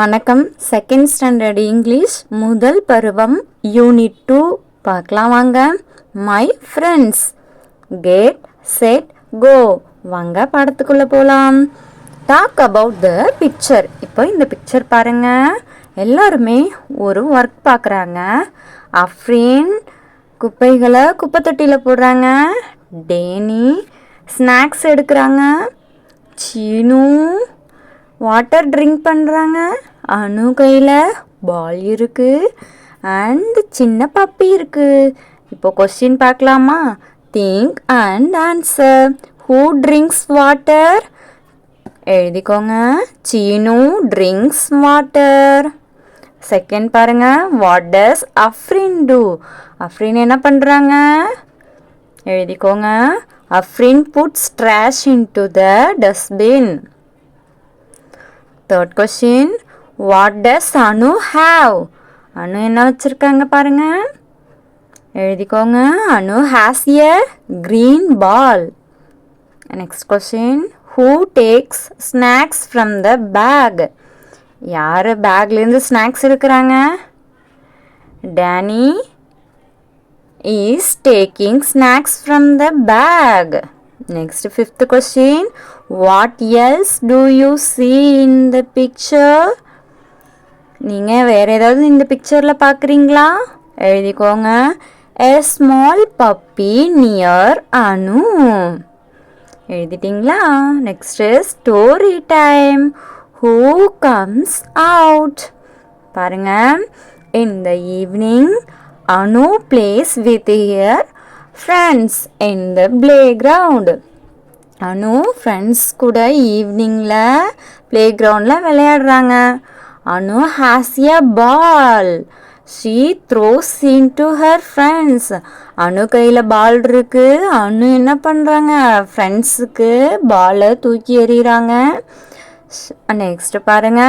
வணக்கம். Second standard English முதல் பருவம் யூனிட் 2 பார்க்கலாம் வாங்க. My friends. Get set go. வாங்க படத்துக்குள்ள போகலாம். Talk about the picture. இப்போ இந்த பிக்சர் பாருங்க. எல்லாருமே ஒரு ஒர்க் பார்க்குறாங்க. அஃப்ரீன் குப்பைகளை குப்பை தொட்டியில் போடுறாங்க. டேனி ஸ்நாக்ஸ் எடுக்கிறாங்க. சீனு வாட்டர் ட்ரிங்க் பண்ணுறாங்க. அனு கையில் பால் இருக்குது அண்ட் சின்ன பப்பி இருக்குது. இப்போ கொஸ்டின் பார்க்கலாமா? Think and answer. Who drinks water? எழுதிக்கோங்க. Seenu drinks water. செகண்ட் பாருங்க. What does Afrin do? Afrin என்ன பண்ணுறாங்க? எழுதிக்கோங்க. Afrin puts trash into the dustbin. Third question. What does Anu have? Anu என்ன வச்சுருக்காங்க பாருங்க. எழுதிக்கோங்க. Anu has a green ball. Next question. Who takes snacks from the bag? யார் பேக்லேருந்து ஸ்நாக்ஸ் எடுக்கிறாங்க? Danny is taking snacks from the bag. Next, fifth question. What else do you see in the picture? நீங்கள் வேறு ஏதாவது இந்த பிக்சரில் பார்க்குறீங்களா? எழுதிக்கோங்க. A small puppy near Anu. எழுதிட்டிங்களா? Next story time. Who comes out? பாருங்க. In the evening Anu plays with her friends in the playground. Anu friends கூட ஈவினிங்கில் ப்ளே கிரவுண்டில் விளையாடுறாங்க. Anu has a ball. She throws into her friends. Anu கையில் ball இருக்கு. அனு என்ன பண்ணுறாங்க? ஃப்ரெண்ட்ஸுக்கு பாலை தூக்கி எறிகிறாங்க. நெக்ஸ்ட் பாருங்க.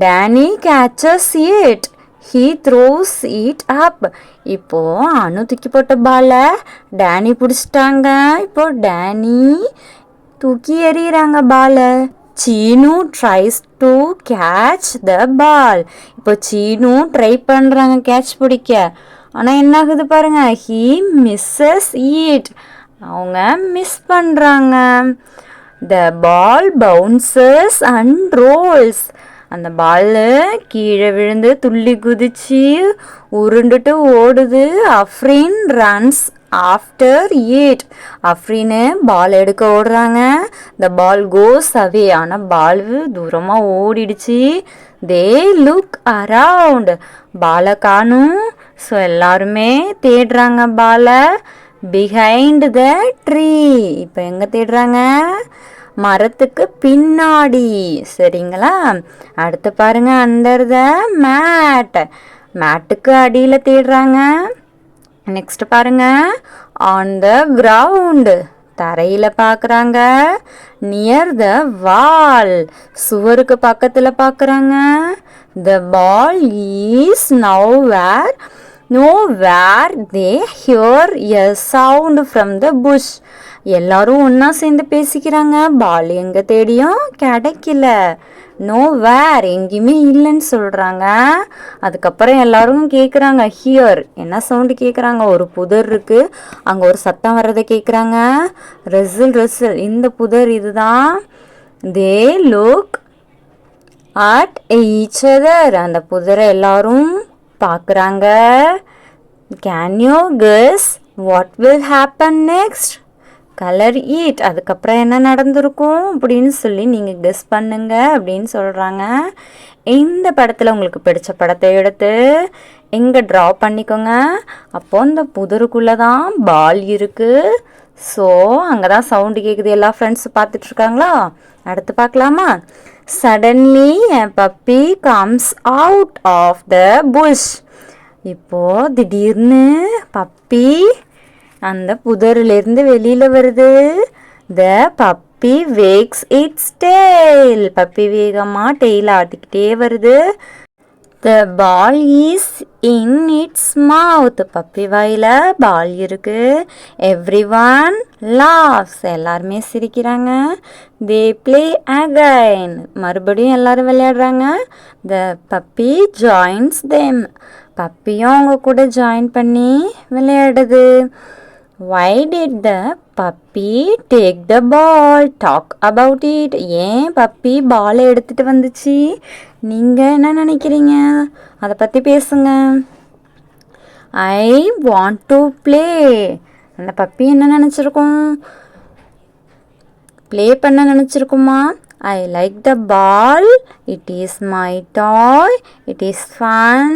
Danny catches it. He throws it up. இப்போது அனு தூக்கி போட்ட பாலை டேனி பிடிச்சிட்டாங்க. இப்போது டேனி தூக்கி எறிகிறாங்க பாலை. Seenu tries to catch the ball. இப்போ சீனு ட்ரை பண்ணுறாங்க கேட்ச் பிடிக்க. ஆனால் என்ன ஆகுது பாருங்க. He misses it. அவங்க மிஸ் பண்ணுறாங்க. The ball bounces and rolls. அந்த பால் கீழே விழுந்து துள்ளி குதிச்சு உருண்டுட்டு ஓடுது. Afrin runs after it. அஃப்ரின்னு பால் எடுக்க ஓடுறாங்க. த பால் கோஸ் அவே. ஆனால் பால் தூரமாக ஓடிடுச்சு. They look around. பாலை காணும். ஸோ எல்லாருமே தேடுறாங்க பாலை. Behind the tree. இப்போ எங்கே தேடுறாங்க? மரத்துக்கு பின்னாடி. சரிங்களா? அடுத்து பாருங்க. Under the mat. மேட்டுக்கு அடியில் தேடுறாங்க. நெக்ஸ்ட் பாருங்க. On the ground. தரையில் பார்க்குறாங்க. Near the wall. சுவருக்கு பக்கத்தில் பார்க்குறாங்க. The ball is now where nowhere they hear a sound from the bush. எல்லாரும் ஒன்றா சேர்ந்து பேசிக்கிறாங்க. பால் எங்கே தேடியும் கிடைக்கல. நோவேர் எங்கேயுமே இல்லைன்னு சொல்கிறாங்க. அதுக்கப்புறம் எல்லாரும் கேட்குறாங்க. ஹியர் என்ன சவுண்டு கேட்குறாங்க? ஒரு புதர் இருக்குது. அங்கே ஒரு சத்தம் வர்றதை கேட்குறாங்க. ரெசில் ரெசில். இந்த புதர் இதுதான். They look at each other. அந்த புதரை எல்லாரும் பார்க்குறாங்க. Can you guess what will happen next? Colour eat. அதுக்கப்புறம் என்ன நடந்திருக்கும் அப்படின்னு சொல்லி நீங்கள் கெஸ் பண்ணுங்க அப்படின்னு சொல்கிறாங்க. இந்த படத்தில் உங்களுக்கு பிடிச்ச படத்தை எடுத்து எங்கே ட்ரா பண்ணிக்கோங்க. அப்போது இந்த புதருக்குள்ளே தான் பால் இருக்குது. ஸோ அங்கே தான் சவுண்டு கேட்குது. எல்லா ஃப்ரெண்ட்ஸும் பார்த்துட்ருக்காங்களா? அடுத்து பார்க்கலாமா? Suddenly a puppy comes out of the bush. இப்போது திடீர்னு பப்பி அந்த புதரிலிருந்து வெளியில் வருது. The puppy wags its tail. Puppy வேகமாக டெய்ல் ஆட்டிக்கிட்டே வருது. The ball is in its mouth. Puppy வாயில பால் இருக்கு. Everyone laughs. எல்லாருமே சிரிக்கிறாங்க. They play again. மறுபடியும் எல்லாரும் விளையாடுறாங்க. The puppy joins them. பப்பியும் அவங்க கூட ஜாயின் பண்ணி விளையாடுது. Why did the puppy take the ball? Talk about it. ஏன் பப்பி பால் எடுத்துட்டு வந்துச்சு? நீங்கள் என்ன நினைக்கிறீங்க? அதை பற்றி பேசுங்க. I want to play. அந்த பப்பி என்ன நினச்சிருக்கோம்? ப்ளே பண்ண நினச்சிருக்குமா? I like the ball. It is my toy. It is fun.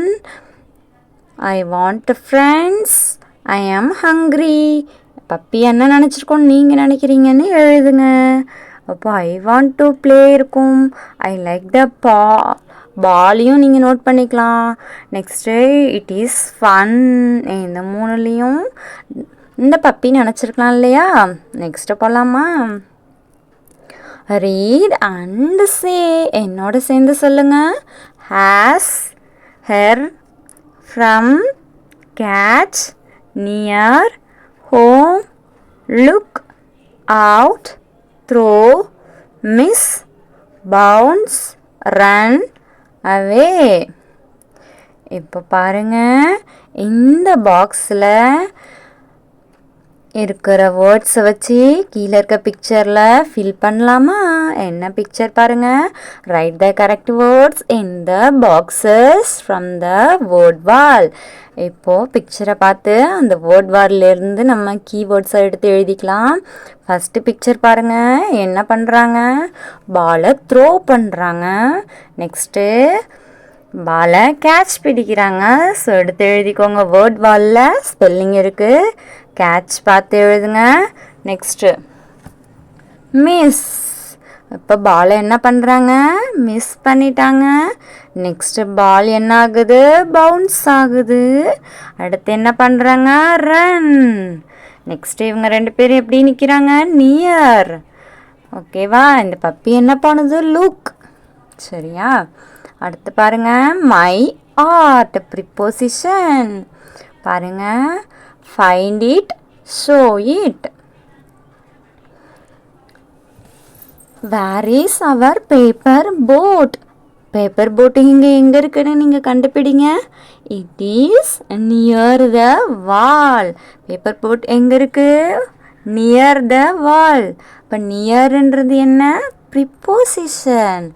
I want friends. I am hungry. Puppy என்ன நினச்சிருக்கோம் நீங்கள் நினைக்கிறீங்கன்னு எழுதுங்க. அப்போ ஐ வாண்ட் டு ப்ளே இருக்கும். ஐ லைக் த பாலையும் நீங்கள் நோட் பண்ணிக்கலாம். Next it is fun. இந்த மூணுலேயும் இந்த பப்பி நினச்சிருக்கலாம் இல்லையா? நெக்ஸ்ட்டு போகலாமா? Read and say. என்னோட சேர்ந்து சொல்லுங்கள். Has, her, from, catch, near, home, look, out, throw, miss, bounce, run, away. இப்போ பாருங்க, இந்த பாக்ஸில் இருக்கிற வேர்ட்ஸை வச்சு கீழே இருக்க பிக்சரில் ஃபில் பண்ணலாமா? என்ன பிக்சர் பாருங்கள். Write the correct words in the boxes from the word wall. இப்போது பிக்சரை பார்த்து அந்த வேர்ட் வால்லேருந்து நம்ம கீவேர்ட்ஸை எடுத்து எழுதிக்கலாம். ஃபஸ்ட்டு பிக்சர் பாருங்கள். என்ன பண்ணுறாங்க? பாலை த்ரோ பண்ணுறாங்க. நெக்ஸ்ட்டு பாலை கேட்ச் பிடிக்கிறாங்க. ஸோ எடுத்து எழுதிக்கோங்க. வேர்ட் வாலில் ஸ்பெல்லிங் இருக்குது. கேட்ச் பார்த்து எழுதுங்க. Next miss. இப்போ பாலை என்ன பண்ணுறாங்க? மிஸ் பண்ணிட்டாங்க. நெக்ஸ்ட்டு பால் என்ன ஆகுது? பவுன்ஸ் ஆகுது. அடுத்து என்ன பண்ணுறாங்க? ரன். நெக்ஸ்ட்டு இவங்க ரெண்டு பேரும் எப்படி நிற்கிறாங்க? நியர். ஓகேவா? இந்த பப்பி என்ன பண்ணுது? லுக். சரியா? அடுத்து பாருங்க. My art preposition. பாருங்க. Find it, show it. Where is our paper boat? Paper boat இங்கே எங்கே இருக்குன்னு நீங்கள் கண்டுபிடிங்க. It is near the wall. Paper boat எங்கே இருக்குது? Near the wall. இப்போ நியர்ன்றது என்ன? ப்ரிப்போசிஷன்.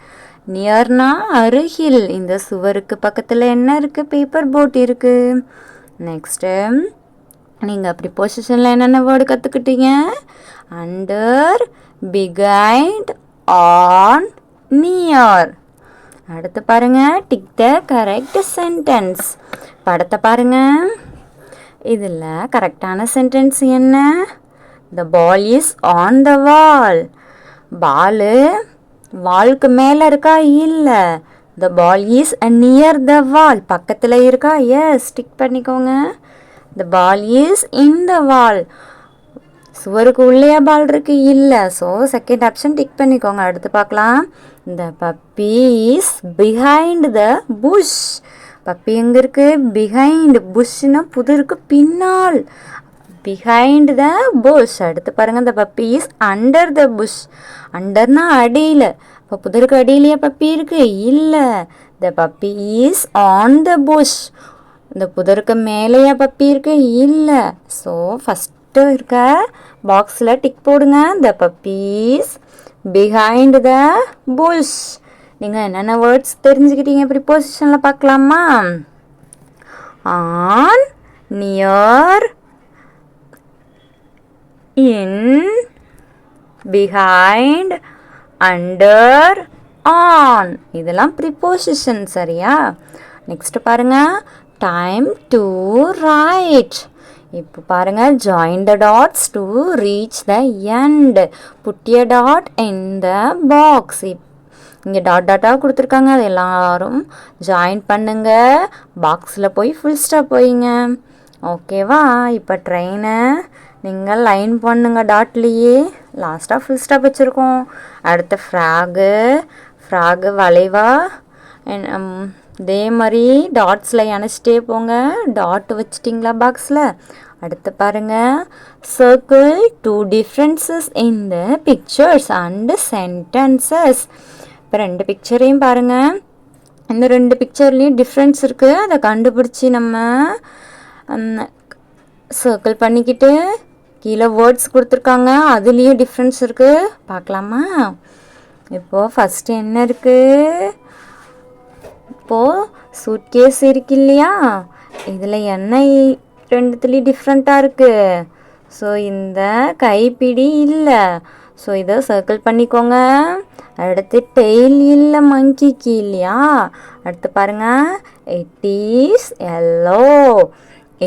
நியர்னா அருகில். இந்த சுவருக்கு பக்கத்தில் என்ன இருக்குது? பேப்பர் போட் இருக்குது. நெக்ஸ்ட்டு நீங்கள் ப்ரிப்போசிஷனில் என்னென்ன வேர்டு கற்றுக்கிட்டீங்க? Under, behind, on, near. அடுத்து பாருங்கள். Tick the correct sentence. படத்தை பாருங்கள். இதில் கரெக்டான சென்டென்ஸ் என்ன? The ball is on the wall. Ball வால்க்கு மேலே இருக்கா? இல்லை. The ball is near the wall. பக்கத்தில் இருக்கா? எஸ், டிக் பண்ணிக்கோங்க. The ball is in the wall. சுவருக்கு உள்ளேயா பால் இருக்கு? இல்லை. ஸோ செகண்ட் ஆப்ஷன் டிக் பண்ணிக்கோங்க. அடுத்து பார்க்கலாம். The puppy is behind the bush. Puppy எங்கே இருக்குது? பிஹைண்ட். புஷ்னா புதருக்கு பின்னால். Behind the bush. அடுத்து பாருங்கள். The puppy is under the bush. அண்டர்னா அடியில். இப்போ புதருக்கு அடியிலையா பப்பி இருக்குது? இல்லை. The puppy is on the bush. இந்த புதருக்கு மேலேயா பப்பி இருக்கு? இல்லை. ஸோ ஃபஸ்ட்டு இருக்க பாக்ஸில் டிக் போடுங்க. The puppy is behind the bush. நீங்கள் என்னென்ன வேர்ட்ஸ் தெரிஞ்சுக்கிட்டீங்க ப்ரிப்போசிஷனில் பார்க்கலாமா? On, near, in, behind, under, on. இதெல்லாம் ப்ரிப்போசிஷன். சரியா? நெக்ஸ்ட் பாருங்க. Time to write. இப்போ பாருங்கள். Join the dots to reach the end. Put a dot in the box. இங்கே டாட் டாட்டாக கொடுத்துருக்காங்க. அது எல்லாரும் ஜாயின் பண்ணுங்க. பாக்ஸில் போய் ஃபுல் ஸ்டாப் போயிங்க. ஓகேவா? இப்போ ட்ரெயினை நீங்கள் லைன் பண்ணுங்க டாட்லேயே. லாஸ்ட்டாக ஃபுல் ஸ்டாப் வச்சுருக்கோம். அடுத்து ஃப்ராகு. ஃப்ராகு வளைவா இதே மாதிரி டாட்ஸில் இணைச்சிட்டே போங்க. டாட் வச்சிட்டிங்களா பாக்ஸில்? அடுத்து பாருங்கள், circle 2 differences in the pictures and sentences. இப்போ 2 பிக்சரையும் பாருங்கள். இந்த 2 பிக்சர்லேயும் டிஃப்ரென்ஸ் இருக்குது. அதை கண்டுபிடிச்சி நம்ம சர்க்கிள் பண்ணிக்கிட்டு கீழே வேர்ட்ஸ் கொடுத்துருக்காங்க, அதுலேயும் டிஃப்ரென்ஸ் இருக்குது. பார்க்கலாமா? இப்போது ஃபஸ்ட்டு என்ன இருக்குது? இப்போது சூட்கேஸ் இருக்கு இல்லையா, இதில் என்ன ரெண்டுத்துலேயும் டிஃப்ரெண்ட்டாக இருக்குது? ஸோ இந்த கைப்பிடி இல்லை. ஸோ இதை சர்க்கிள் பண்ணிக்கோங்க. அடுத்து டெய்ல் இல்லை மங்கிக்கு இல்லையா. அடுத்து பாருங்கள், it is yellow.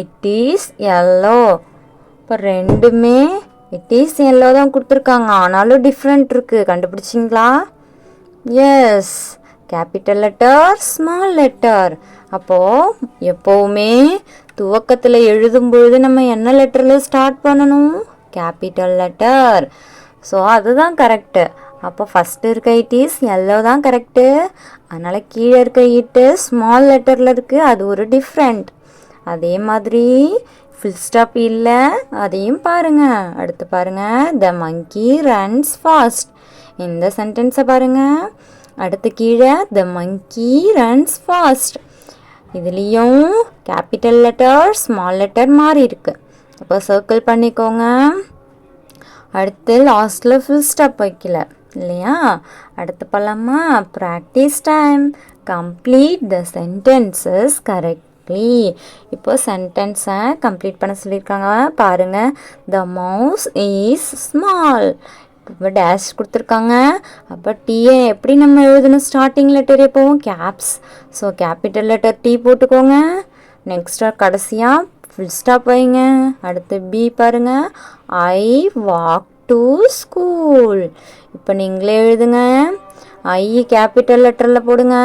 It is yellow. இப்போ ரெண்டுமே இட் இஸ் எல்லோ தான் கொடுத்துருக்காங்க, ஆனாலும் டிஃப்ரெண்ட் இருக்குது. கண்டுபிடிச்சிங்களா? Yes, capital letter, small letter. அப்போது எப்போவுமே துவக்கத்தில் எழுதும்பொழுது நம்ம என்ன லெட்டரில் ஸ்டார்ட் பண்ணணும்? Capital letter. ஸோ அதுதான் கரெக்டு. அப்போ ஃபஸ்ட்டு இருக்க இட் இஸ் எல்லோ தான் கரெக்டு. அதனால் கீழே இருக்க இட்டு ஸ்மால் லெட்டரில் இருக்குது, அது ஒரு டிஃப்ரெண்ட். அதே மாதிரி ஃபுல் ஸ்டாப் இல்லை, அதையும் பாருங்கள். அடுத்து பாருங்கள், த மங்கி ரன்ஸ் ஃபாஸ்ட். இந்த சென்டென்ஸை பாருங்கள். அடுத்து கீழே த மங்கி ரன்ஸ் ஃபாஸ்ட். இதுலேயும் கேபிட்டல் லெட்டர் ஸ்மால் லெட்டர் மாறி இருக்குது. அப்போ சர்க்கிள் பண்ணிக்கோங்க. அடுத்து லாஸ்ட்டில் ஃபுல் ஸ்டாப் வைக்கல இல்லையா. அடுத்து பண்ணலாமா? Practice time. Complete the sentences correctly. இப்போ சென்டென்ஸை கம்ப்ளீட் பண்ண சொல்லியிருக்காங்க பாருங்கள். The mouse is small. இப்போ டேஷ் கொடுத்துருக்காங்க. அப்போ டீயை எப்படி நம்ம எழுதணும்? ஸ்டார்டிங் லெட்டர் எப்போவும் caps. So capital letter T போட்டுக்கோங்க. நெக்ஸ்ட்டாக கடைசியாக ஃபுல் ஸ்டாப் வைங்க. அடுத்து பி பாருங்கள், ஐ வாக் டு ஸ்கூல். இப்போ நீங்களே எழுதுங்க. ஐ கேபிட்டல் லெட்டரில் போடுங்க.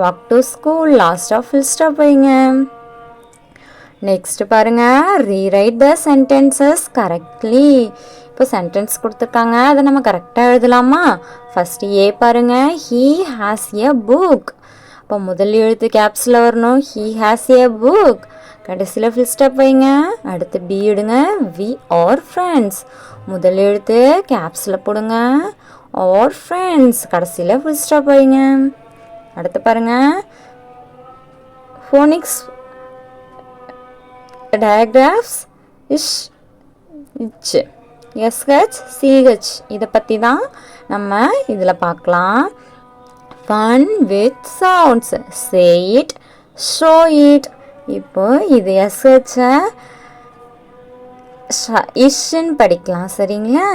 வாக் டு ஸ்கூல், லாஸ்ட்டாக ஃபுல் ஸ்டாப் வைங்க. நெக்ஸ்ட் பாருங்கள், ரீரைட் த சென்டென்சஸ் கரெக்ட்லி. இப்போ சென்டென்ஸ் கொடுத்துருக்காங்க, அதை நம்ம கரெக்டாக எழுதலாமா? ஃபஸ்ட்டு ஏ பாருங்கள், ஹீ ஹாஸ் எ புக். இப்போ முதல் எழுத்து கேப்ஸில் வரணும், ஹீ ஹாஸ் எ புக். கடைசியில் ஃபுல் ஸ்டாப் வைங்க. அடுத்து பி எடுங்க, வி ஆர் ஃப்ரெண்ட்ஸ். முதல் எழுத்து கேப்ஸில் போடுங்க, ஆர் ஃப்ரெண்ட்ஸ். கடைசியில் ஃபுல் ஸ்டாப் வைங்க. அடுத்து பாருங்கள், ஃபோனிக்ஸ் டயக்ராஃப்ஸ் இஷ் இச் எஸ்ஹெச் சிஹெச். இதை பற்றி தான் நம்ம இதில் பார்க்கலாம். Fun with sounds, say it, show it. இப்போ இது எஸ்ஹெச்சை இஷ்ன்னு படிக்கலாம், சரிங்களா?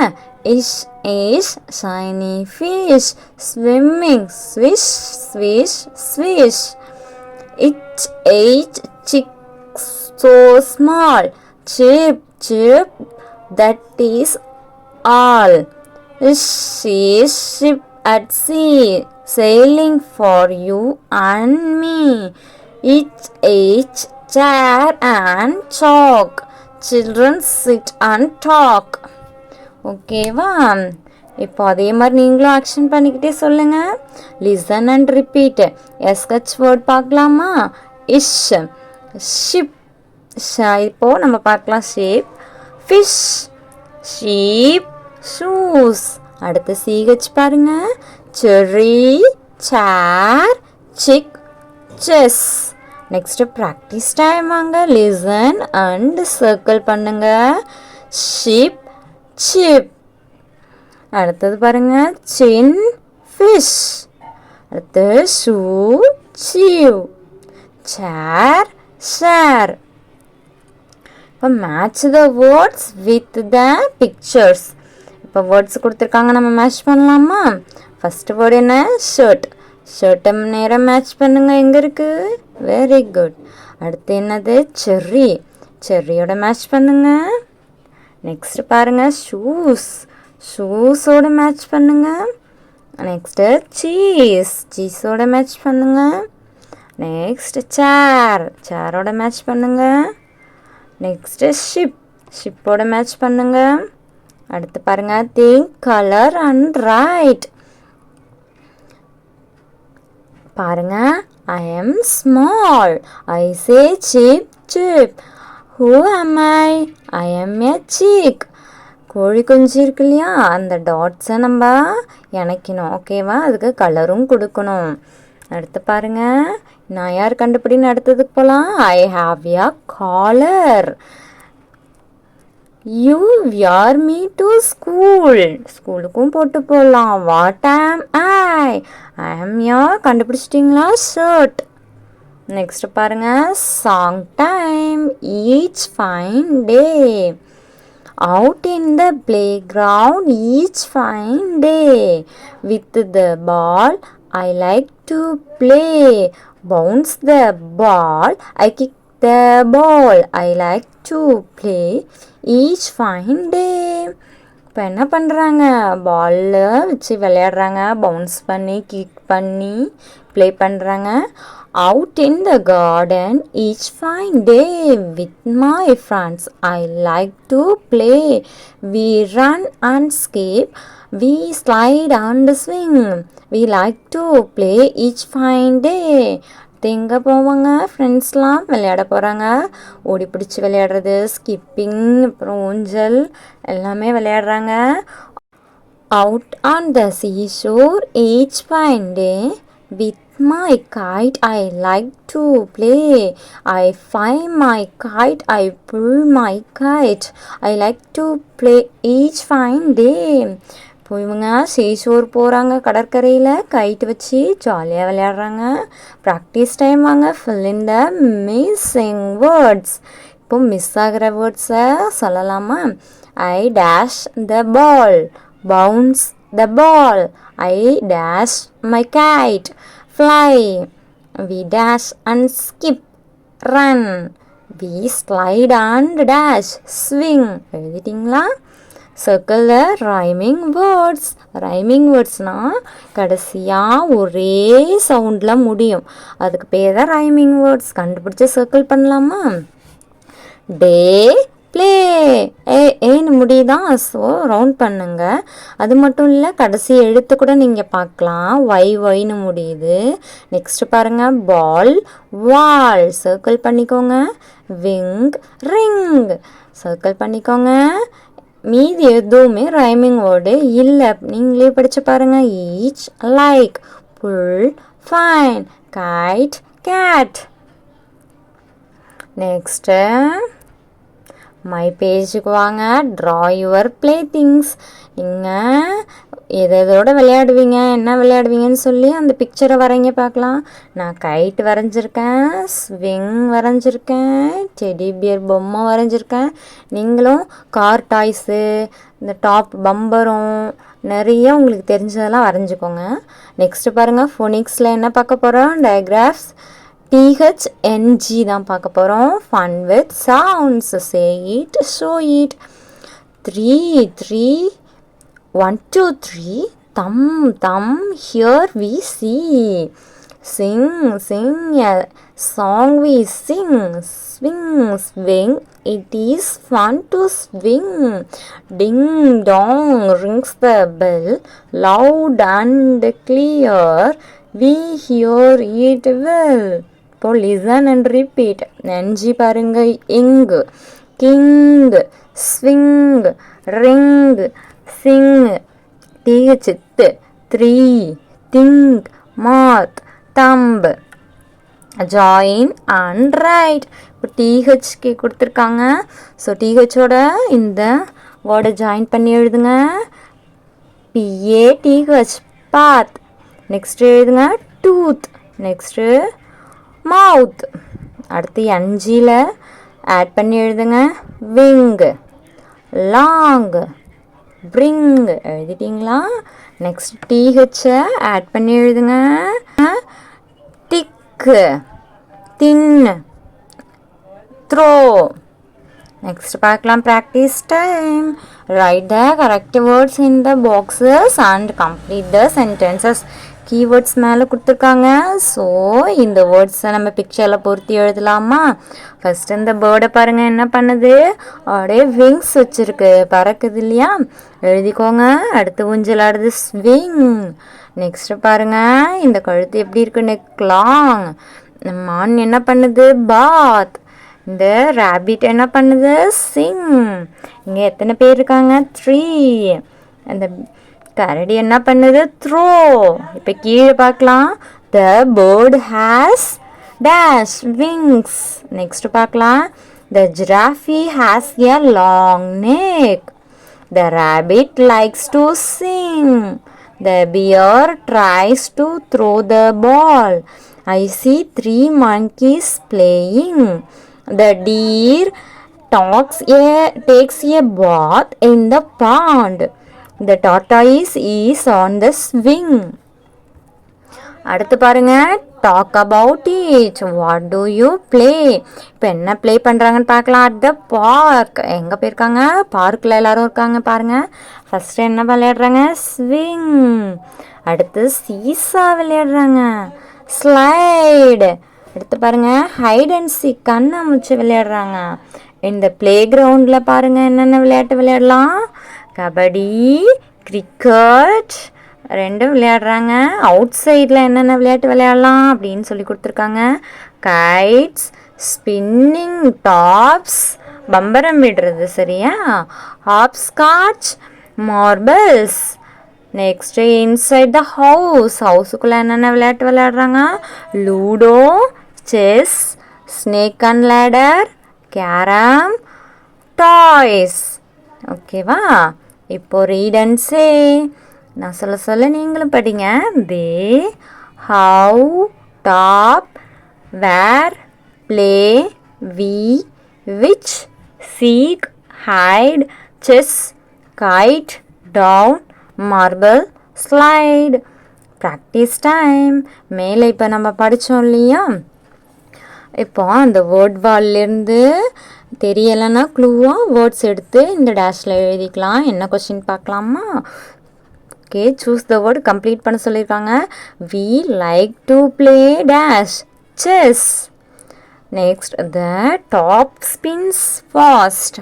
Ish ish shiny fish, swimming swish swish swish. Itch eight chick so small, chip chip, that is all. She ship at sea, sailing for you and me. Each chair and chalk, children sit and talk. ஓகேவா? இப்போ அதே மாதிரி நீங்களும் action பண்ணிக்கிட்டே சொல்லுங்கள். Listen and repeat. SH word பார்க்கலாமா? Ish, ship. இப்போது நம்ம பார்க்கலாம். Shape, fish, sheep, shoes. அடுத்து சிஹெச் பாருங்க, cherry, chair, chick, chess. Next practice time வாங்க. லிசன் அண்ட் சர்க்கிள் பண்ணுங்க. Ship, chip. அடுத்தது பாருங்க, சின், ஃபிஷ். அடுத்து ஷூ, சீவ், சேர், ஷேர். இப்போ match the words with the pictures. இப்போ வேர்ட்ஸ் கொடுத்துருக்காங்க, நம்ம மேட்ச் பண்ணலாமா? ஃபஸ்ட்டு வேர்டு என்ன? ஷர்ட். ஷர்ட்டை நேரம் மேட்ச் பண்ணுங்க. எங்கே இருக்குது? Very good. அடுத்து என்னது? செர்ரி. செர்ரியோட மேட்ச் பண்ணுங்க. நெக்ஸ்ட்டு பாருங்கள், ஷூஸ். ஷூஸோட மேட்ச் பண்ணுங்க. Next cheese. சீஸோட மேட்ச் பண்ணுங்க. Next chair. சேரோட மேட்ச் பண்ணுங்க. Next ship. ஷிப்போட மேட்ச் பண்ணுங்க. அடுத்து பாருங்கள், திங்க், கலர் அண்ட் ரைட். பாருங்க, I am small. I say chip chip. Who am I? I am a chick. கோழி குஞ்சு இருக்கு இல்லையா, அந்த டாட்ஸை நம்ம இணைக்கணும். ஓகேவா? அதுக்கு கலரும் கொடுக்கணும். அடுத்து பாருங்க, நான் யார் கண்டுபிடின்னு அடுத்ததுக்கு போகலாம். I have a collar. You wear me to school. ஸ்கூலுக்கும் போட்டு போகலாம். What am I? I am your கண்டுபிடிச்சிட்டிங்களா ஷர்ட். நெக்ஸ்ட் பாருங்க, song time. Each fine day. Out in the playground each fine day. With the ball I like to play. Bounce the ball, I kick the ball. I like to play each fine day. இப்போ என்ன பண்ணுறாங்க, பால்ல வச்சு விளையாடுறாங்க, bounce பண்ணி kick பண்ணி play பண்ணுறாங்க. Out in the garden each fine day with my friends I like to play. We run and skip, we slide and swing. We like to play each fine day. எங்கே போவாங்க, ஃப்ரெண்ட்ஸ்லாம் விளையாட போகிறாங்க. ஓடி பிடிச்சி விளையாடுறது, ஸ்கிப்பிங், அப்புறம் ஊஞ்சல் எல்லாமே விளையாடுறாங்க. Out on the seashore each fine day with my kite I like to play. I fly my kite, I pull my kite. I like to play each fine day. இப்போ இவங்க சீஷோர் போகிறாங்க, கடற்கரையில் கைட்டு வச்சு ஜாலியாக விளையாடுறாங்க. ப்ராக்டிஸ் டைம் வாங்க. fill in the missing words. இப்போ மிஸ் ஆகிற வேர்ட்ஸை சொல்லலாமா? I dash the ball. Bounce the ball. I dash my kite. Fly. We dash and skip. Run. We slide and dash. Swing. எழுதிட்டிங்களா? Circle the rhyming words. Rhyming wordsனால் கடைசியாக ஒரே சவுண்டில் முடியும். அதுக்கு பேர் தான் rhyming words. கண்டுபிடிச்சி சர்க்கிள் பண்ணலாமா? டே ப்ளே. ஏன்னு முடியுதான், so round பண்ணுங்க. அது மட்டும் இல்லை, கடைசி எழுத்து கூட நீங்கள் பார்க்கலாம், ஒய்னு முடியுது. நெக்ஸ்ட் பாருங்கள், பால் வால், சர்க்கிள் பண்ணிக்கோங்க. விங் ரிங், சர்க்கிள் பண்ணிக்கோங்க. மீதி எதுவுமே ரைமிங் வேர்டு இல்லை, நீங்களே படித்து பாருங்கள். Each like, pull fine, kite cat. Next my பேஜுக்கு வாங்க. Draw your play things. நீங்கள் எதோட விளையாடுவீங்க, என்ன விளையாடுவீங்கன்னு சொல்லி அந்த பிக்சரை வரைங்க பார்க்கலாம். நான் கைட் வரைஞ்சிருக்கேன், ஸ்விங் வரைஞ்சிருக்கேன், டெடி பியர் பொம்மை வரைஞ்சிருக்கேன். நீங்களும் கார் டாய்ஸு, இந்த டாப் பம்பரும் நிறைய உங்களுக்கு தெரிஞ்சதெல்லாம் வரைஞ்சிக்கோங்க. நெக்ஸ்ட்டு பாருங்கள், ஃபோனிக்ஸில் என்ன பார்க்க போகிறோம், டயக்ராஃப்ஸ். THNG தான் பார்க்க போகிறோம். Fun with sounds. Say it, show it. 3 3 1 2 3 thumb thumb here we see. Sing sing a song we sing. Swing swing it is fun to swing. Ding dong rings the bell loud and clear. We hear it well. இப்போ listen and repeat. NG பாருங்க, இங், king, swing, ring, Singh. TH 3 think, math, thumb. Join and right. இப்போ THக்கு கொடுத்துருக்காங்க. So THோட இந்த வேர்டை join பண்ணி எழுதுங்க. PATH, path. Next எழுதுங்க, டூத். Next mouth. அடுத்து NGயில் ஆட் பண்ணி எழுதுங்க. Wing, long, bring. எழுதிட்டிங்களா? நெக்ஸ்ட் THஐ ஆட் பண்ணி எழுதுங்க. Thick, thin, throw. நெக்ஸ்ட் பார்க்கலாம், practice time. Write the correct words in the boxes and complete the sentences. Keywords மேலே கொடுத்துருக்காங்க. ஸோ இந்த வேர்ட்ஸை நம்ம பிக்சரில் பொருத்தி எழுதலாமா? ஃபஸ்ட்டு இந்த பேர்டை பாருங்கள், என்ன பண்ணுது, அப்படியே விங்ஸ் வச்சுருக்கு, பறக்குது இல்லையா? எழுதிக்கோங்க. அடுத்து ஊஞ்சல் ஆடுது, ஸ்விங். நெக்ஸ்ட் பாருங்க, இந்த கழுத்து எப்படி இருக்கு, நெக் லாங். மான் என்ன பண்ணுது, பாத். இந்த ரேபிட் என்ன பண்ணுது, சிங். இங்கே எத்தனை பேர் இருக்காங்க, 3. அந்த கரடி என்ன பண்ணுது, த்ரோ. இப்போ கீழே பார்க்கலாம், the bird has dash wings. Next பார்க்கலாம், the giraffe has a long neck. The rabbit likes to sing. The bear tries to throw the ball. I see 3 monkeys playing. The deer takes a bath in the pond. The tortoise is on the swing. அடுத்து பாருங்க, talk about it. What do you play? இப்போ என்ன play பண்ணுறாங்கன்னு பார்க்கலாம். At the park. எங்கே போயிருக்காங்க, பார்க்கில் எல்லாரும் இருக்காங்க பாருங்க. ஃபஸ்ட்டு என்ன விளையாடுறாங்க, ஸ்விங். அடுத்து சீசா விளையாடுறாங்க, ஸ்லைடு. அடுத்து பாருங்க, ஹைட் அண்ட் சீக், கண்ணாமூச்சி விளையாடுறாங்க. இந்த பிளே கிரவுண்டில் பாருங்க என்னென்ன விளையாட்டு விளையாடலாம், கபடி, கிரிக்கெட் ரெண்டும் விளையாடுறாங்க. அவுட் சைடில் என்னென்ன விளையாட்டு விளையாடலாம் அப்படின்னு சொல்லி கொடுத்துருக்காங்க. கைட்ஸ், ஸ்பின்னிங் டாப்ஸ், பம்பரம் விடுறது சரியா, hopscotch, marbles. Next inside the house. ஹவுஸுக்குள்ளே என்னென்ன விளையாட்டு விளையாடுறாங்க, ludo, chess, snake and ladder, carrom, toys. ஓகேவா? இப்போ ரீட் அண்ட் சே. நான் சொல்ல சொல்ல நீங்களும் படிங்க. They, how, top, where, play, we, which, seek, hide, chess, kite, down, marble, slide. Practice time. மேலே இப்போ நம்ம படித்தோம் இல்லையா, இப்போ அந்த வேர்ட் வால்லேருந்து தெரியலைன்னா க்ளூவாக வேர்ட்ஸ் எடுத்து இந்த டேஷில் எழுதிக்கலாம். என்ன கொஸ்டின் பார்க்கலாமா? Okay, choose the word complete பண்ண சொல்லியிருக்காங்க. We like to play dash chess. Next, the top spins fast.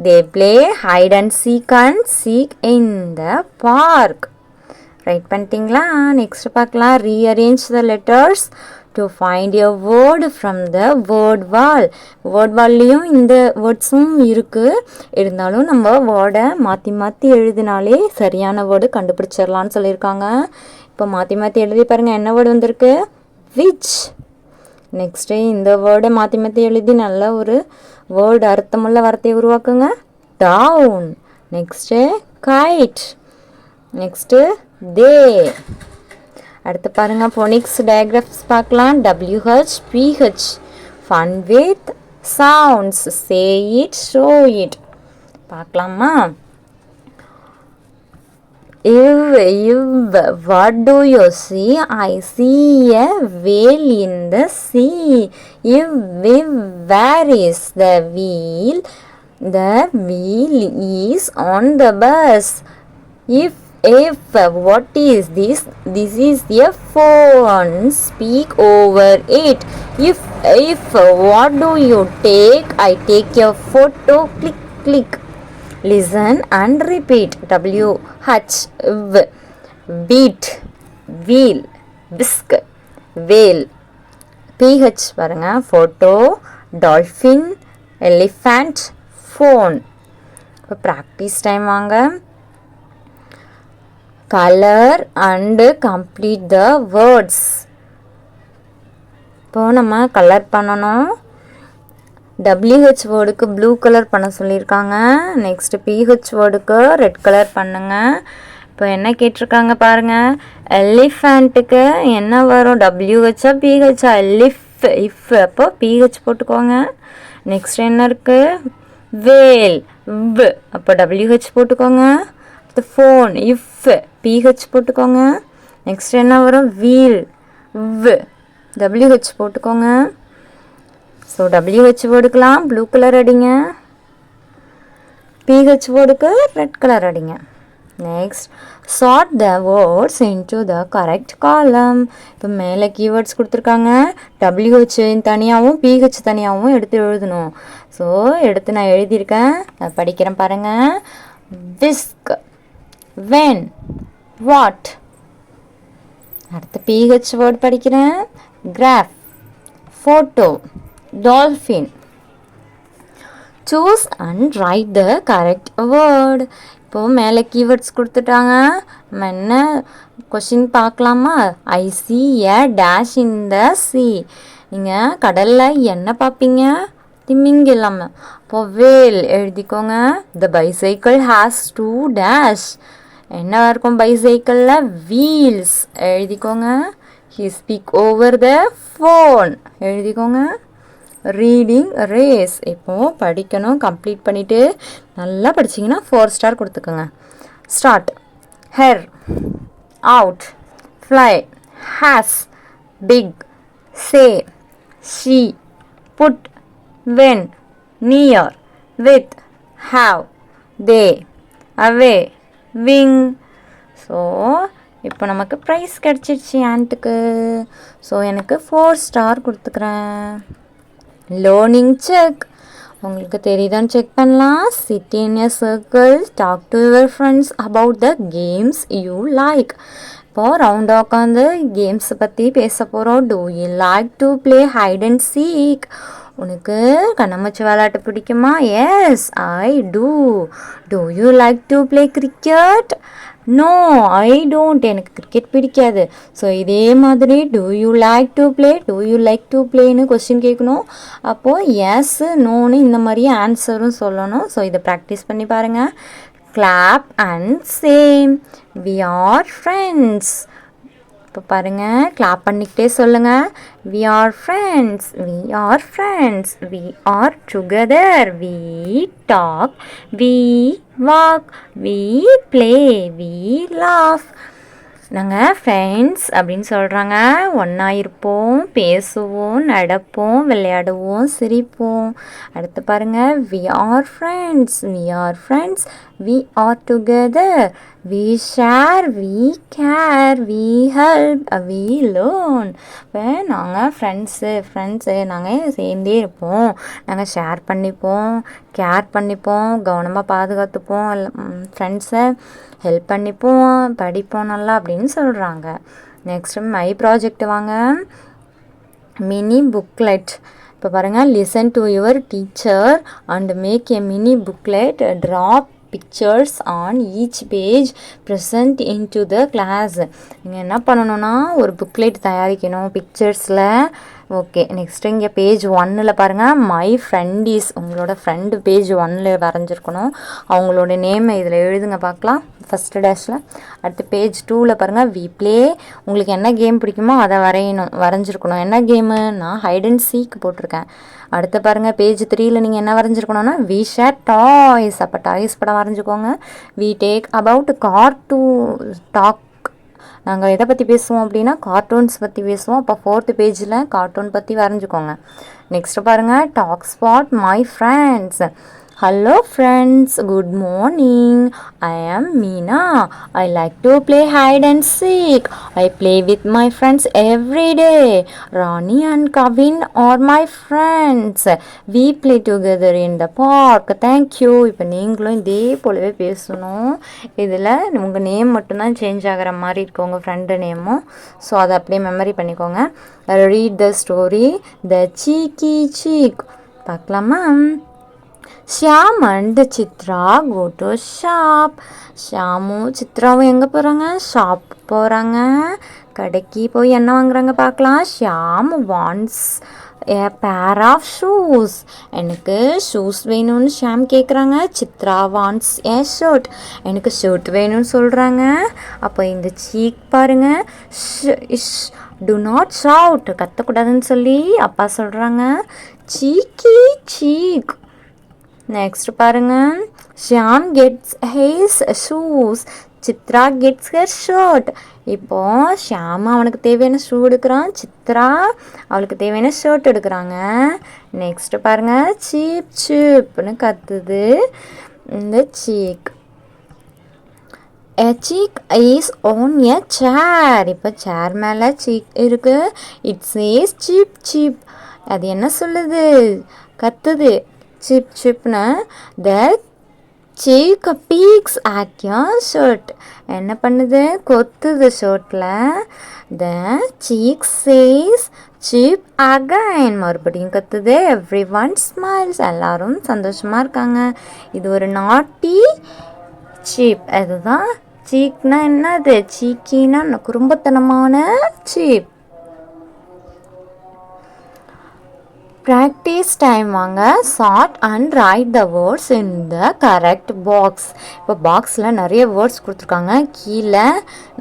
They play hide and seek in the park. Write பண்ணிட்டீங்களா? நெக்ஸ்ட் பார்க்கலாம். Rearrange the letters to find a word from the word wall. Word வால்லையும் இந்த வேர்ட்ஸும் இருக்குது. இருந்தாலும் நம்ம வேர்டை மாற்றி மாற்றி எழுதினாலே சரியான வேர்டு கண்டுபிடிச்சிடலான்னு சொல்லியிருக்காங்க. இப்போ மாற்றி மாற்றி எழுதி பாருங்கள், என்ன வேர்டு வந்திருக்கு, விச். நெக்ஸ்ட்டு இந்த வேர்டை மாற்றி மாற்றி எழுதி நல்ல ஒரு வேர்டு அர்த்தமுள்ள வார்த்தையை உருவாக்குங்க. Down. Next kite. Next they. அடுத்து பாருங்கள், ஃபோனிக்ஸ் டயக்ராஃப்ஸ் பார்க்கலாம். WH, PH. Fun with sounds. Say it, show it. பார்க்கலாமா? What do you see? I see a whale in the sea. Where is the wheel? The wheel is on the bus. If what is this? This is a phone. Speak over it. If what do you take? I take a photo. Click. Listen and repeat. WH, beat, wheel, whisk, whale. PH பாருங்க, photo, dolphin, elephant, phone. இப்போ practice time வாங்க. Colour and complete the words. இப்போ நம்ம colour பண்ணணும். WH வேர்டுக்கு blue colour பண்ண சொல்லியிருக்காங்க. Next PH வேர்டுக்கு ரெட் கலர் பண்ணுங்க. இப்போ என்ன கேட்டிருக்காங்க பாருங்கள், எலிஃபண்ட்டுக்கு என்ன வரும், WH PH இஃப் அப்போ PH போட்டுக்கோங்க. நெக்ஸ்ட் என்ன இருக்குது, வேல் அப்போ WH போட்டுக்கோங்க. அடுத்து ஃபோன் இஃப் PH போட்டுக்கோங்க. நெக்ஸ்ட் என்ன வரும், வீல் WH போட்டுக்கோங்க. ஸோ WH வேர்டுக்கெலாம் ப்ளூ கலர் அடிங்க, PH வேர்டுக்கு ரெட் கலர் அடிங்க. Next, sort the words into the correct column. இப்போ மேலே கீவேர்ட்ஸ் கொடுத்துருக்காங்க, WH தனியாகவும் PH தனியாகவும் எடுத்து எழுதணும். ஸோ எடுத்து நான் எழுதியிருக்கேன், நான் படிக்கிறேன் பாருங்கள். Whisk, when, what. அடுத்து PH வேர்ட் படிக்கிறேன். graph, photo, dolphin. Choose and write the correct word. இப்போது மேலே கீவேர்ட்ஸ் கொடுத்துட்டாங்க. நம்ம என்ன கொஷின் பார்க்கலாமா? I see a dash in the sea. நீங்கள் கடலில் என்ன பார்ப்பீங்க? திமிங்கலம். இப்போ வேல் எழுதிக்கோங்க. The bicycle has 2 dash. என்ன இருக்கும் பைசைக்கிளில்? வீல்ஸ் எழுதிக்கோங்க. He speak over the phone எழுதிக்கோங்க. Reading race. இப்போது படிக்கணும். கம்ப்ளீட் பண்ணிவிட்டு நல்லா படிச்சிங்கன்னா 4 ஸ்டார் கொடுத்துக்கோங்க. Start. Her, out, fly, has, big, say, she, put, when, near, with, have, they, away, wing. So இப்போ நமக்கு ப்ரைஸ் கிடச்சிடுச்சு ஆண்ட்டுக்கு. ஸோ எனக்கு 4 ஸ்டார் கொடுத்துக்கிறேன். Learning check. உங்களுக்கு தெரியுதான்னு செக் பண்ணலாம். Sit in a circle, talk to your friends about the games you like. இப்போது ரவுண்டாக உட்காந்து கேம்ஸை பற்றி பேச போகிறோம். Do you like to play hide and seek? உனக்கு கண்ணாமூச்சி விளையாட்டு பிடிக்குமா? Yes I do. Do you like to play cricket? No I don't. எனக்கு கிரிக்கெட் பிடிக்காது. ஸோ இதே மாதிரி do you like to play, do you like to ப்ளேன்னு question கேட்கணும். அப்போது எஸ் நோன்னு இந்த மாதிரி ஆன்சரும் சொல்லணும். ஸோ இதை ப்ராக்டிஸ் பண்ணி பாருங்கள். Clap and same. We are friends. இப்போ பாருங்கள், கிளாப் பண்ணிக்கிட்டே சொல்லுங்கள். We are friends, we are friends, we are together, we talk, we walk, we play, we laugh. நாங்கள் ஃப்ரெண்ட்ஸ் அப்படின்னு சொல்கிறாங்க. ஒன்றா இருப்போம், பேசுவோம், நடப்போம், விளையாடுவோம், சிரிப்போம். அடுத்து பாருங்கள். We are friends, we are friends, we are together, we share, we care, we help, we learn. இப்போ நாங்கள் ஃப்ரெண்ட்ஸு நாங்கள் சேர்ந்தே இருப்போம். நாங்கள் ஷேர் பண்ணிப்போம், கேர் பண்ணிப்போம், கவனமாக பாதுகாத்துப்போம், ஃப்ரெண்ட்ஸை ஹெல்ப் பண்ணிப்போம், படிப்போம் நல்லா அப்படின்னு சொல்கிறாங்க. நெக்ஸ்ட்டு மை ப்ராஜெக்ட் வாங்க. Mini booklet. இப்போ பாருங்கள். Listen to your teacher and make a mini booklet. Drop pictures on each page present into the class. நீங்கள் என்ன பண்ணணும்னா ஒரு புக்லெட் தயாரிக்கணும் பிக்சர்ஸில். ஓகே, நெக்ஸ்ட்டு இங்கே பேஜ் 1ல் பாருங்கள். My friend is. உங்களோட ஃப்ரெண்டு பேஜ் 1ல் வரைஞ்சிருக்கணும். அவங்களோட நேமை இதில் எழுதுங்க பார்க்கலாம் ஃபஸ்ட்டு டேஷில். அடுத்து பேஜ் 2ல் பாருங்கள். We play. உங்களுக்கு என்ன கேம் பிடிக்குமோ அதை வரைஞ்சிருக்கணும். என்ன கேமு? நான் ஹைட் அண்ட் சீக் போட்டிருக்கேன். அடுத்து பாருங்கள். பேஜ் 3ல் நீங்கள் என்ன வரைஞ்சிருக்கணும்னா வி ஷேர் டாய்ஸ். அப்போ டாய்ஸ் படம் வரைஞ்சிக்கோங்க. We take about talk. நாங்கள் எதை பற்றி பேசுவோம் அப்படின்னா கார்ட்டூன்ஸ் பற்றி பேசுவோம். அப்போ 4th பேஜில் கார்ட்டூன் பற்றி வரைஞ்சிக்கோங்க. நெக்ஸ்ட்டு பாருங்கள். Talk spot my friends. Hello friends, good morning. I am Meena. I like to play hide and seek. I play with my friends every day. Rani and Kavin are my friends. We play together in the park. Thank you. இப்போ நீங்களும் இதே போலவே பேசணும். இதில் உங்கள் name மட்டும்தான் change ஆகிற மாதிரி இருக்கும், உங்கள் ஃப்ரெண்டு நேமும். ஸோ அதை அப்படியே மெமரி பண்ணிக்கோங்க. Read the story, The Cheeky Cheek. பார்க்கலாமா? Shyam and Chitra go to shop. ஷியாமும் சித்ராவும் எங்கே போகிறாங்க? ஷாப் போகிறாங்க. கடைக்கு போய் என்ன வாங்குறாங்க பார்க்கலாம். Shyam wants A pair of shoes. எனக்கு ஷூஸ் வேணும்னு ஷியாம் கேட்குறாங்க. சித்ரா வாண்ட்ஸ் ஏ ஷர்ட். எனக்கு ஷர்ட் வேணும்னு சொல்கிறாங்க. அப்போ இந்த சீக் பாருங்கள். To not shout. கத்தக்கூடாதுன்னு சொல்லி அப்பா சொல்கிறாங்க. சீக்கி சீக். நெக்ஸ்ட் பாருங்க. Shyam gets has shoes. Chitra gets her shirt. இப்போ ஷியாம் அவனுக்கு தேவையான ஷூ எடுக்கிறான். சித்ரா அவளுக்கு தேவையான ஷர்ட் எடுக்கிறாங்க. நெக்ஸ்ட் பாருங்க. சீப் சீப்னு கத்துது இந்த seek. A cheek is on a chair. இப்போ சேர் மேலே சீக் இருக்கு. It says cheep cheep. அது என்ன சொல்லுது? கத்துது சிப் சிப்னு. The chick peeks at your shirt. என்ன பண்ணுது? கொத்துது ஷர்ட்டில். Then chick says chip again. மறுபடியும் கத்துது. Everyone smiles. எல்லாரும் சந்தோஷமாக இருக்காங்க. இது ஒரு நாட்டி சீப். அதுதான் சீக்னா என்னது? சீக்கினா குறும்பத்தனமான சீப். ப்ராக்டிஸ் டைம் வாங்க. Sort and write the words in the correct box. இப்போ பாக்ஸில் நிறைய வேர்ட்ஸ் கொடுத்துருக்காங்க. கீழே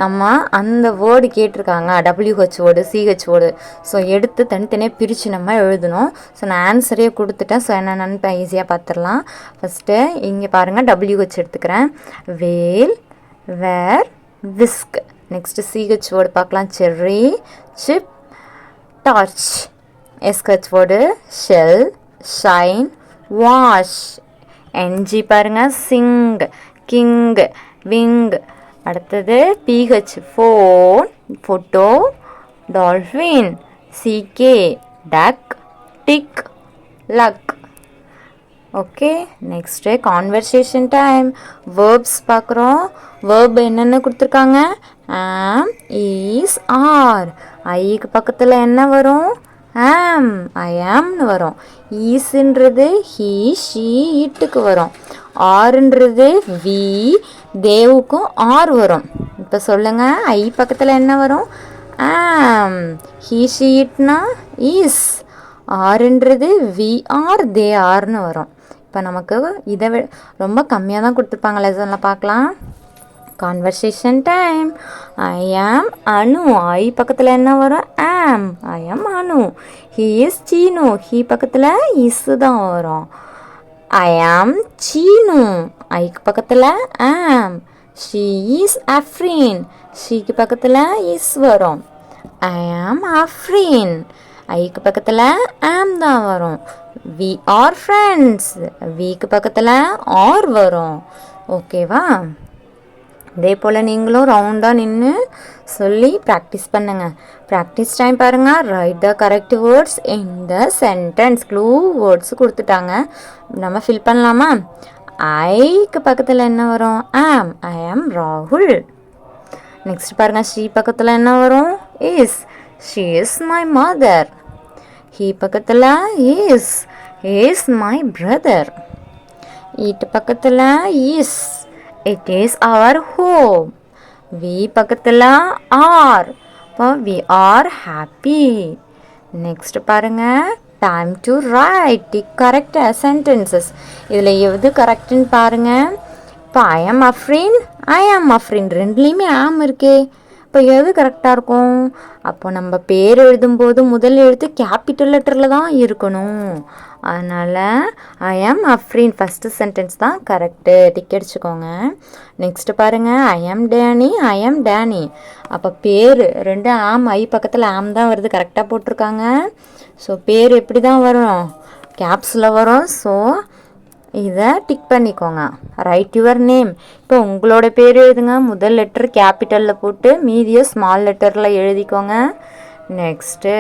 நம்ம அந்த வேர்டு கேட்டிருக்காங்க, WH word, CH word. So எடுத்து தனித்தனியாக பிரித்து நம்ம எழுதணும். ஸோ நான் ஆன்சரே கொடுத்துட்டேன். ஸோ என்னென்னு இப்போ ஈஸியாக பார்த்துடலாம். ஃபஸ்ட்டு இங்கே பாருங்கள், WH எடுத்துக்கிறேன். Whale, where, whisk. Next CH word பார்க்கலாம். Cherry, chip, torch. SH word shell, shine, wash. NG பாருங்கள், சிங், கிங், விங். அடுத்தது PH phone, photo, dolphin. CK duck, tick, luck. Okay, next conversation time. Verbs பார்க்குறோம். Verb என்னென்ன கொடுத்துருக்காங்க? ஆம், is, R. ஐக்கு பக்கத்தில் என்ன வரும்? ஆம், ஐ ஆம்னு வரும். ஈஸ்ன்றது ஹீ, ஷீ, இட்டுக்கு வரும். ஆறுன்றது வி, தேவுக்கும் ஆர் வரும். இப்போ சொல்லுங்கள், ஐ பக்கத்தில் என்ன வரும்? ஆம். ஹீ, ஷீ, இட்னா ஈஸ். ஆறுன்றது வி ஆர், தே ஆர்னு வரும். இப்போ நமக்கு இதை ரொம்ப கம்மியாக தான் கொடுத்துருப்பாங்க. லெசனில் பார்க்கலாம். Conversation time. ஐ ஆம் அனு. ஐ பக்கத்தில் என்ன வரும்? Am. I am Anu. He is Seenu. He பக்கத்தில் இஸ் தான் வரும். ஐ ஆம் சீனு. ஐக்கு பக்கத்தில் ஆம். She is Afreen. ஷீக்கு பக்கத்தில் இஸ் வரும். ஐ ஆம் அஃப்ரீன். ஐக்கு பக்கத்தில் ஆம் தான் வரும். We are friends. விக்கு பக்கத்தில் ஆர் வரும். ஓகேவா? இதே போல் நீங்களும் ரவுண்டாக நின்று சொல்லி ப்ராக்டிஸ் பண்ணுங்கள். ப்ராக்டிஸ் டைம் பாருங்கள். Write the correct words in the sentence. Clue words கொடுத்துட்டாங்க, நம்ம ஃபில் பண்ணலாமா? ஐக்கு பக்கத்தில் என்ன வரும்? ஆம். ஐ ஆம் ராகுல். நெக்ஸ்ட் பாருங்கள், ஷீ பக்கத்தில் என்ன வரும்? Is. She is my mother. He பக்கத்தில் இஸ் மை பிரதர். ஈட்டு பக்கத்தில் is. It is our home. We பக்கத்தில் are. இப்போ we are happy. நெக்ஸ்ட் பாருங்க, time to write the correct sentences. இதில் எது கரெக்டுன்னு பாருங்க. இப்போ I am afraid ரெண்டுலேயுமே ஆம் இருக்கே. இப்போ எது கரெக்டாக இருக்கும்? அப்போ நம்ம பேர் எழுதும்போது முதல் எழுத்து கேபிட்டல் லெட்டரில் தான் இருக்கணும். அதனால் ஐ ஆம் அஃப்ரீன் ஃபஸ்ட்டு சென்டென்ஸ் தான் கரெக்டு. டிக் அடிச்சுக்கோங்க. நெக்ஸ்ட்டு பாருங்கள், ஐ ஆம் டேனி. அப்போ பேர் ரெண்டு ஆம், ஐ பக்கத்தில் ஆம் தான் வருது, கரெக்டாக போட்டிருக்காங்க. ஸோ பேர் எப்படி தான் வரும்? கேப்ஸில் வரும். ஸோ இதை டிக் பண்ணிக்கோங்க. Right your name. இப்போ உங்களோட பேர் எழுதுங்க. முதல் லெட்டர் கேபிட்டலில் போட்டு மீதியை ஸ்மால் லெட்டரில் எழுதிக்கோங்க. Next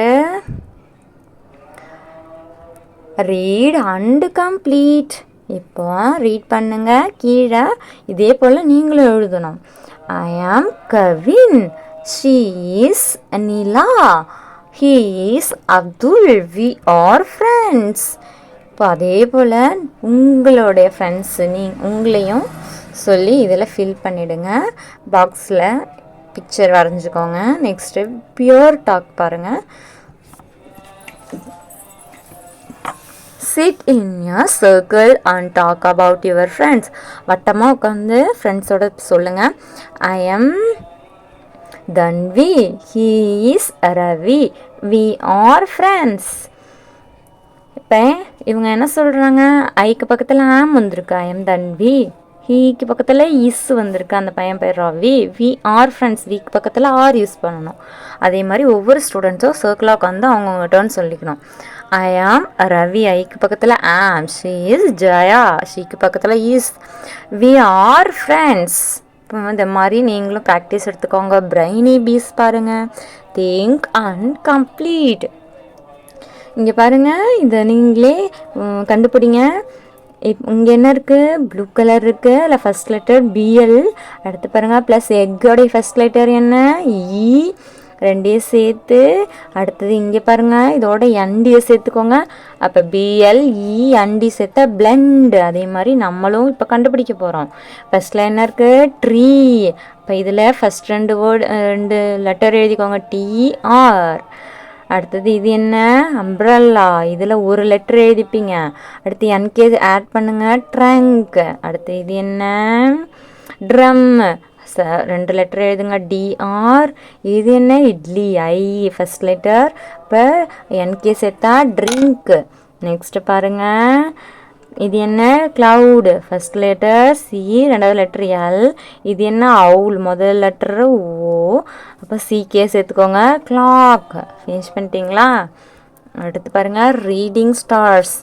read and complete. இப்போ ரீட் பண்ணுங்க. கீழே இதே போல் நீங்களும் எழுதணும். I am Kavin. She is Nila. He is Abdul. We are friends. இப்போ அதே போல் உங்களுடைய ஃப்ரெண்ட்ஸு உங்களையும் சொல்லி இதில் ஃபில் பண்ணிவிடுங்க. பாக்ஸில் பிக்சர் வரைஞ்சிக்கோங்க. நெக்ஸ்ட்டு பியூர் டாக் பாருங்கள். Sit in your circle and talk about your friends. வட்டமாக உட்காந்து ஃப்ரெண்ட்ஸோட சொல்லுங்கள். I am Tanvi. He is Ravi. We are friends. இப்போ இவங்க என்ன சொல்கிறாங்க? ஐக்கு பக்கத்தில் ஆம் வந்திருக்கு, ஐ எம் தன்வி. ஹீக்கு பக்கத்தில் இஸ் வந்திருக்கு, அந்த பையன் பேர் ரவி. We are friends. வீக்கு பக்கத்தில் ஆர் யூஸ் பண்ணணும். அதே மாதிரி ஒவ்வொரு ஸ்டூடெண்ட்ஸும் சர்க்கிளாக உட்காந்து அவங்கவுங்க டர்ன் சொல்லிக்கணும். ஐ ஆம் ரவி. ஐக்கு பக்கத்தில் ஆம். ஷீ இஸ் ஜயா. ஷீக்கு பக்கத்தில் இஸ். We are friends. இப்போ இந்த மாதிரி நீங்களும் ப்ராக்டிஸ் எடுத்துக்கோங்க. பிரைனி பீஸ் பாருங்கள். Think and complete. இங்கே பாருங்கள், இதை நீங்களே கண்டுபிடிங்க. இங்கே என்ன இருக்குது? ப்ளூ கலர் இருக்குது. அதில் ஃபஸ்ட் லெட்டர் பிஎல். அடுத்து பாருங்கள் ப்ளஸ் எக்கோடைய ஃபஸ்ட் லெட்டர் என்ன? இ. ரெண்டையும் சேர்த்து அடுத்தது இங்கே பாருங்கள் இதோட என்டியை சேர்த்துக்கோங்க. அப்போ பிஎல்இ என்டி சேர்த்தா பிளெண்ட். அதே மாதிரி நம்மளும் இப்போ கண்டுபிடிக்க போகிறோம். ஃபஸ்ட்டில் என்ன இருக்குது? ட்ரீ. இப்போ இதில் ஃபஸ்ட் ரெண்டு லெட்டர் எழுதிக்கோங்க, டிஆர். அடுத்தது இது என்ன? அம்ப்ரல்லா. இதில் ஒரு லெட்டர் எழுதிப்பீங்க. அடுத்து என்கே ஆட் பண்ணுங்கள், ட்ரங்க். அடுத்து இது என்ன? ட்ரம். ரெண்டு லெட்டர் எழுதுங்க, டிஆர். இது என்ன? இட்லி, ஐ ஃபஸ்ட் லெட்டர். இப்போ என்கே சேர்த்தா ட்ரிங்க். நெக்ஸ்ட்டு பாருங்கள் இது என்ன? க்ளவுடு. ஃபஸ்ட் லெட்டர் சி, ரெண்டாவது லெட்டர் எல். இது என்ன? அவுல். முதல் லெட்டர் ஓ. அப்போ சிகே சேர்த்துக்கோங்க, கிளாக். ஃபினிஷ் பண்ணிட்டீங்களா? அடுத்து பாருங்கள் ரீடிங் ஸ்டார்ஸ்.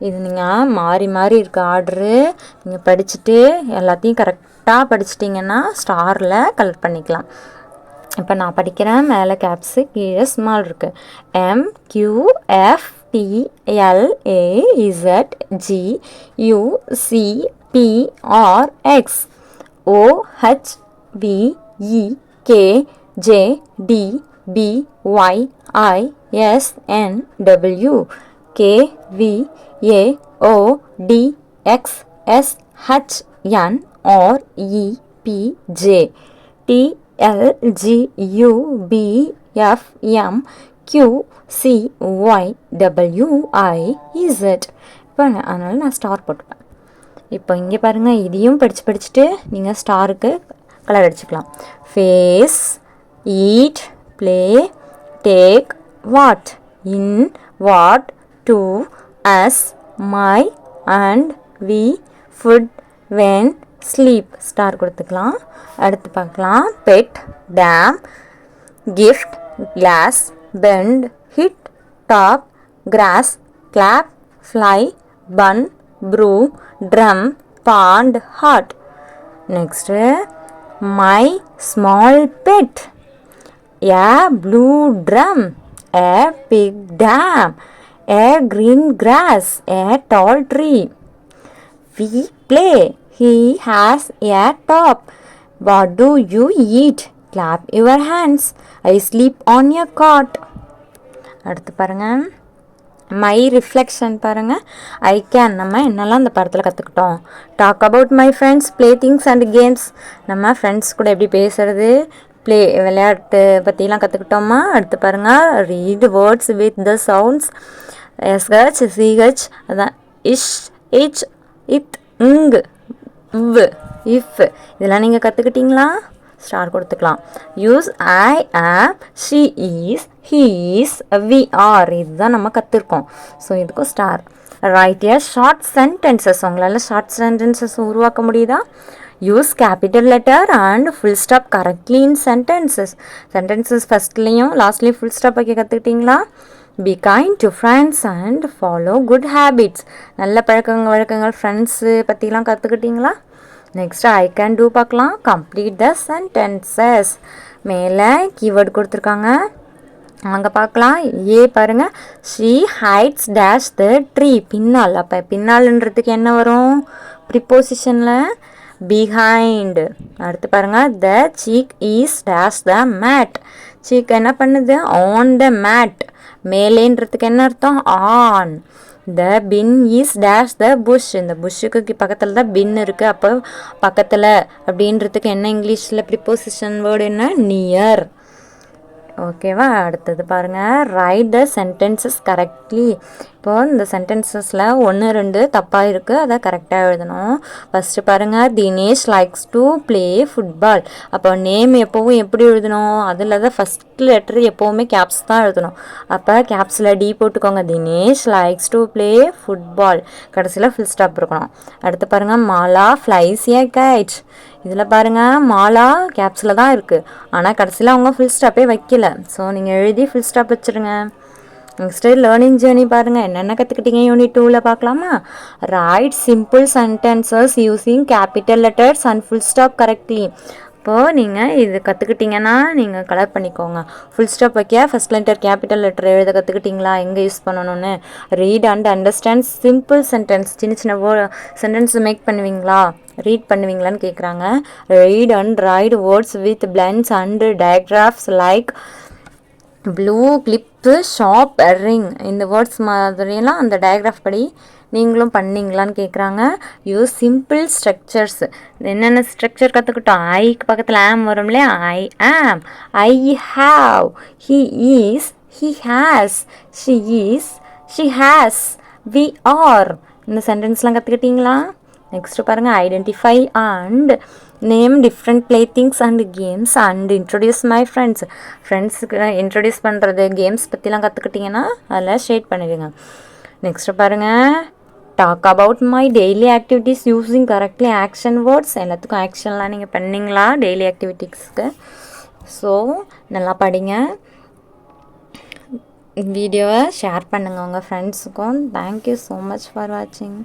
இது நீங்கள் மாறி மாறி இருக்க ஆர்டரு நீங்கள் படிச்சுட்டு எல்லாத்தையும் கரெக்டாக படிச்சிட்டிங்கன்னா ஸ்டாரில் கலெக்ட் பண்ணிக்கலாம். இப்போ நான் படிக்கிறேன். மேலே கேப்ஸு, கீழே ஸ்மால் இருக்குது. MQFTLAZGUCPRX OHBEKJDBYISNW KVAODXSHNREPJ TLGUBFMQCYWIZ. இப்போ அதனால் நான் ஸ்டார் போட்டுப்பேன். இப்போ இங்கே பாருங்கள் இதையும் படிச்சுட்டு நீங்கள் ஸ்டாருக்கு கலர் அடிச்சுக்கலாம். Face, eat, play, take, what, in, what, to, us, my, and, we, food, when, sleep. Star கொடுத்துக்கலாம். அடுத்து பார்க்கலாம். Bed, tame, gift, class, bend, hit, top, cross, clap, fly, bun, brew, drum, pond, hard. Next my small bed, a blue drum, a big dam, a green grass, a tall tree. We play, he has a top. What do you eat? Clap your hands. I sleep on your cot. அடுத்து பாருங்கள் my reflection. பாருங்கள் I can. நம்ம என்னெல்லாம் அந்த படத்தில் கற்றுக்கிட்டோம்? Talk about my friends, play things and games. நம்ம friends கூட எப்படி பேசுகிறது, விளையாட்டு பற்றிலாம் கற்றுக்கிட்டோமா? அடுத்து பாருங்கள் read words with the sounds. S H, C H, அதான் இஷ், இச், இத், இங், இவ், இஃப். இதெல்லாம் நீங்கள் கற்றுக்கிட்டீங்களா? ஸ்டார் கொடுத்துக்கலாம். Use I, am, she is, he is, we are. இதுதான் நம்ம கற்றுருக்கோம். ஸோ இதுக்கும் star. Write a short sentences. உங்களால் ஷார்ட் சென்டென்சஸ் உருவாக்க முடியுதா? Use capital letter and full stop correctly in sentences. Sentences ஃபஸ்ட்லேயும் லாஸ்ட்லேயும் ஃபுல் ஸ்டாப் வைக்க கற்றுக்கிட்டிங்களா? Be kind to friends and follow good habits. நல்ல வழக்கங்கள் ஃப்ரெண்ட்ஸு பற்றிலாம் கற்றுக்கிட்டிங்களா? நெக்ஸ்ட் ஐ கேன் டூ பார்க்கலாம். Complete the sentences. மேலே கீவேர்டு கொடுத்துருக்காங்க, அங்கே பார்க்கலாம். ஏ பாருங்கள், she heights dash the tree. பின்னால். அப்போ பின்னால்ன்றதுக்கு என்ன வரும்? ப்ரிப்போசிஷனில் behind. அடுத்து பாருங்கள், the chick is dash the mat. Chick என்ன பண்ணுது? On the mat. மேலேன்றதுக்கு என்ன அர்த்தம்? On. The pin is dash the bush. இந்த புஷ்ஷுக்கு பக்கத்தில் தான் பின் இருக்குது. அப்போ பக்கத்தில் அப்படின்றதுக்கு என்ன இங்கிலீஷில் ப்ரிப்போசிஷன் வேர்டு என்ன? நியர். ஓகேவா? அடுத்தது பாருங்கள், ரைட் த சென்டென்சஸ் கரெக்ட்லி. இப்போது இந்த சென்டென்சஸில் 1, 2 தப்பாக இருக்குது, அதை கரெக்டாக எழுதணும். ஃபஸ்ட்டு பாருங்கள், Dinesh likes to play football. அப்போ நேம் எப்போவும் எப்படி எழுதணும்? அதில் தான் ஃபஸ்ட் லெட்டர் எப்போவுமே கேப்ஸ் தான் எழுதணும். அப்போ கேப்ஸில் டி போட்டுக்கோங்க. Dinesh likes to play football. கடைசியில் ஃபுல் ஸ்டாப் இருக்கணும். அடுத்து பாருங்கள், மாலா ஃப்ளைஸ் ஏ கைட். இதில் பாருங்கள், மாலா கேப்ஸில் தான் இருக்குது, ஆனால் கடைசியில் அவங்க ஃபுல் ஸ்டாப்பே வைக்கல. ஸோ நீங்கள் எழுதி ஃபுல் ஸ்டாப் வச்சுருங்க. நெக்ஸ்ட்டு லேர்னிங் ஜேர்னி பாருங்கள், என்னென்ன கற்றுக்கிட்டீங்க யூனிட் 2ல் பார்க்கலாமா? Write simple sentences using capital letters and full stop correctly. இப்போது நீங்கள் இது கற்றுக்கிட்டிங்கன்னா நீங்கள் கலர் பண்ணிக்கோங்க. ஃபுல் ஸ்டாப் வைக்க ஃபஸ்ட் லெட்டர் கேபிட்டல் லெட்டர் எழுத கற்றுக்கிட்டிங்களா, எங்கே யூஸ் பண்ணணும்னு. Read and understand simple sentence, சின்ன சின்ன சென்டென்ஸ் மேக் பண்ணுவீங்களா, ரீட் பண்ணுவீங்களான்னு கேட்குறாங்க. Read and write words with blends and digraphs like blue clip sharp ring. இந்த வேர்ட்ஸ் மாதிரியெல்லாம் அந்த டயக்ராஃப் படி நீங்களும் பண்ணிங்களான்னு கேட்குறாங்க. Use simple structures. என்னென்ன ஸ்ட்ரக்சர் கற்றுக்கிட்டோம்? ஐக்கு பக்கத்தில் ஆம் வரும் இல்லையா, I am, I have, he is, he has, she is, she has, we are. இந்த சென்டென்ஸ்லாம் கற்றுக்கிட்டிங்களா? நெக்ஸ்ட்டு பாருங்கள், identify and name different play things and games and introduce my friends. ஃப்ரெண்ட்ஸுக்கு இன்ட்ரடியூஸ் பண்ணுறது, கேம்ஸ் பற்றிலாம் கற்றுக்கிட்டிங்கன்னா அதில் ஷேட் பண்ணிடுங்க. நெக்ஸ்ட்டு பாருங்கள், talk about my daily activities using correctly action words. எல்லாத்துக்கும் ஆக்ஷன்லாம் நீங்கள் பண்ணிங்களா டெய்லி ஆக்டிவிட்டீஸ்க்கு? ஸோ நல்லா படிங்க. வீடியோவை ஷேர் பண்ணுங்கள் உங்கள் ஃப்ரெண்ட்ஸுக்கும். தேங்க்யூ ஸோ மச் ஃபார் வாட்சிங்.